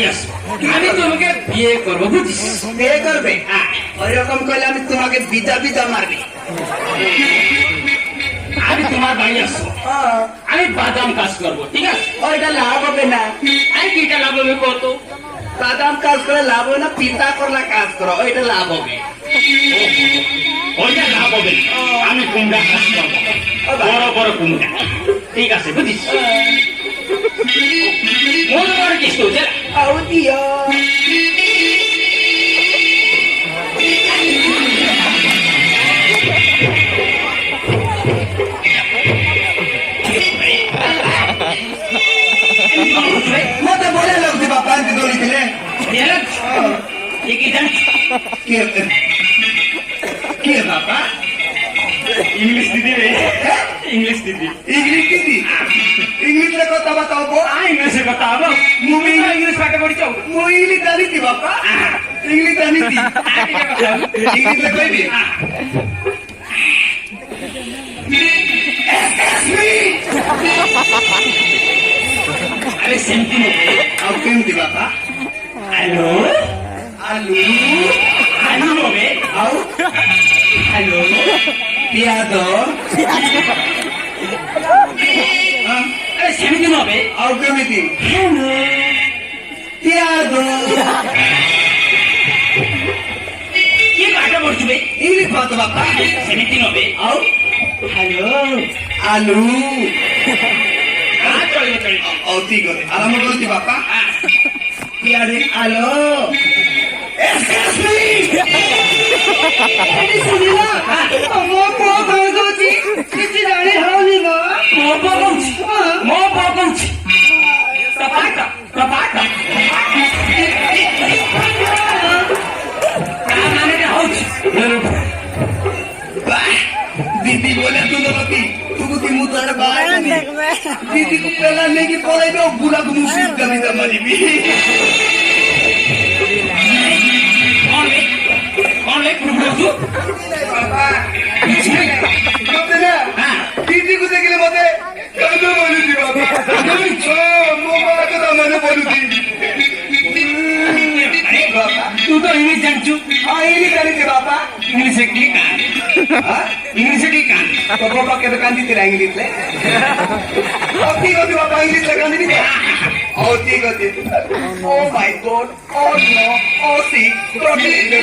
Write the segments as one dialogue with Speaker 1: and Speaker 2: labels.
Speaker 1: আসো আমি তোমাকে বিয়ে করবো বুঝিস
Speaker 2: বিয়ে করবে ওইরকম করলে আমি তোমাকে বিদা বিদা মারবি
Speaker 1: আমি তোমার বাড়ি আসো আমি বাদাম কাজ করবো ঠিক আছে
Speaker 2: ওইটা লাভ হবে না
Speaker 1: আমি কিটা লাভ হবে কত
Speaker 2: বাদাম কাজ করে লাভ হবে না পিতা করলা কাজ করো ওইটা লাভ হবে
Speaker 1: ওইটা লাভ হবে আমি কুমড়া কাজ করবো বড় বড় কুমড়া ঠিক আছে বুঝিস মনে করে কিছু
Speaker 2: audio মতে বলে লোক যে বাবা আনতে দলি দিলে কি বাবা
Speaker 1: इंग्लिश दीदी रे इंग्लिश दीदी
Speaker 2: इंग्लिश কথা बताओ
Speaker 1: इंग्लिश बताओ मुझे इंग्लिश पाटे पड़ी जाओ
Speaker 2: मुझे इंग्लिश जानी थी बाबा इंग्लिश जानी थी इंग्लिश में कोई भी
Speaker 1: अरे सेंटी
Speaker 2: अब क्यों थी बाबा
Speaker 1: हेलो
Speaker 2: आलू
Speaker 1: हेलो रे
Speaker 2: आओ
Speaker 1: हेलो
Speaker 2: पियादो
Speaker 1: अरे सेंटी नो बे
Speaker 2: आओ क्यों थी
Speaker 1: हेलो
Speaker 2: पियादो
Speaker 1: ये पाटे पड़ी बे
Speaker 2: इंग्लिश बात बाबा
Speaker 1: सेंटी नो बे
Speaker 2: आओ
Speaker 1: हेलो
Speaker 2: आलू
Speaker 1: चलो
Speaker 2: आओ ठीक है आराम करो थी बाबा पियादे आलो Excuse me! Ini sudah mau bergoci, kita dari hari lo.
Speaker 1: mau bergoci, kepala. Kanan ada hoci.
Speaker 2: दीदी बोले तू लोग की मुतार बाहर नहीं दीदी को पहला नहीं कि पढ़ाई में बुला को मुसीबत कभी दमारी भी
Speaker 1: कौन ले प्रभु
Speaker 2: बाबा दीदी को देखले मते कदो बोलू थी बाबा मो बाबा को तो मैंने बोलू थी
Speaker 1: अरे बाबा तू तो इंग्लिश जानचू
Speaker 2: हां इंग्लिश जानी थी बाबा
Speaker 1: इंग्लिश की कान इंग्लिश की कान
Speaker 2: तो बाबा के तो कांदी तेरा इंग्लिश ले अब ठीक होती बाबा इंग्लिश ले कांदी नहीं oh ठीक होती oh my god oh no oh C oh दीदी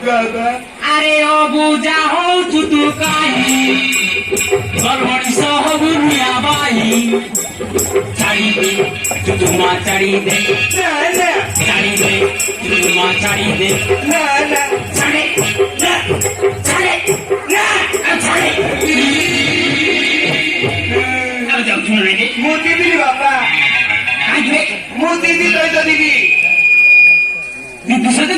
Speaker 1: अरे ओ बुझा हो तू कहीं बरबड़ी सह बुनिया बाई चाड़ी दे तुमा चाड़ी दे चाड़ी दे तुमा चाड़ी दे छाड़े छाड़े छाड़े अब जाओ सुन रहे
Speaker 2: मोती भी बाबा मोती भी तो दीदी
Speaker 1: दूसरे तो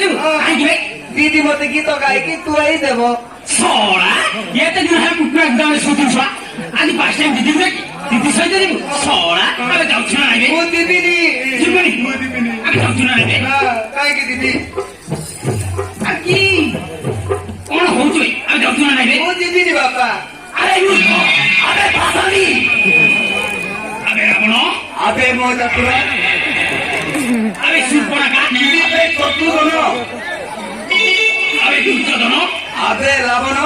Speaker 2: दीदी मत गीत गाई कि तू आई देवो
Speaker 1: सोड़ा ये तो जो है कुछ एकदम सुधर सा आदि पास टाइम दीदी सही दीदी सोड़ा अब जाओ सुना नहीं
Speaker 2: वो दीदी नहीं
Speaker 1: जीवनी
Speaker 2: मोती भी नहीं
Speaker 1: अब जाओ सुना नहीं
Speaker 2: हां काय की दीदी
Speaker 1: अकी कौन हो तुई अब जाओ सुना नहीं
Speaker 2: वो दीदी नहीं बाबा
Speaker 1: अरे यू अबे पासानी अबे रावणो
Speaker 2: अबे मो चतुरा
Speaker 1: अबे सुरपना का
Speaker 2: अबे कटु दोनो
Speaker 1: अबे दुर्योधन
Speaker 2: अबे रावण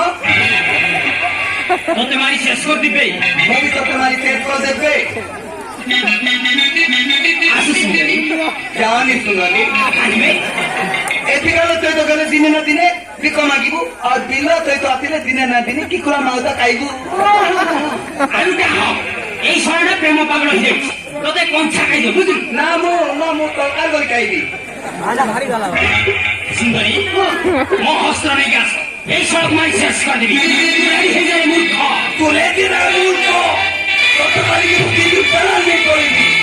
Speaker 1: तो तुम्हारी शेष कर दिबे
Speaker 2: मोदी तो तुम्हारी शेष कर देबे
Speaker 1: आसु सुंदरी
Speaker 2: जानी सुंदरी
Speaker 1: आइबे
Speaker 2: एथिकालो तो गले दिने न दिने बिको मागिबु और बिलो तो आतिले दिने न दिने की कुरा माउदा खाइबु
Speaker 1: आलू क्या हो এই সময়টা প্রেম পাগল হয়ে যাচ্ছে তোদের কোন ছাকাই দেব বুঝলি
Speaker 2: না মো তরকার করে খাইবি
Speaker 1: সুন্দরী মহস্ত্র নিয়ে গেছ এই সব মাই শেষ করে দিবি রেডি হয়ে যাবে মূর্খ
Speaker 2: তুলে দিন আর মূর্খ কত বাড়ি কিন্তু প্রাণ নেই করবি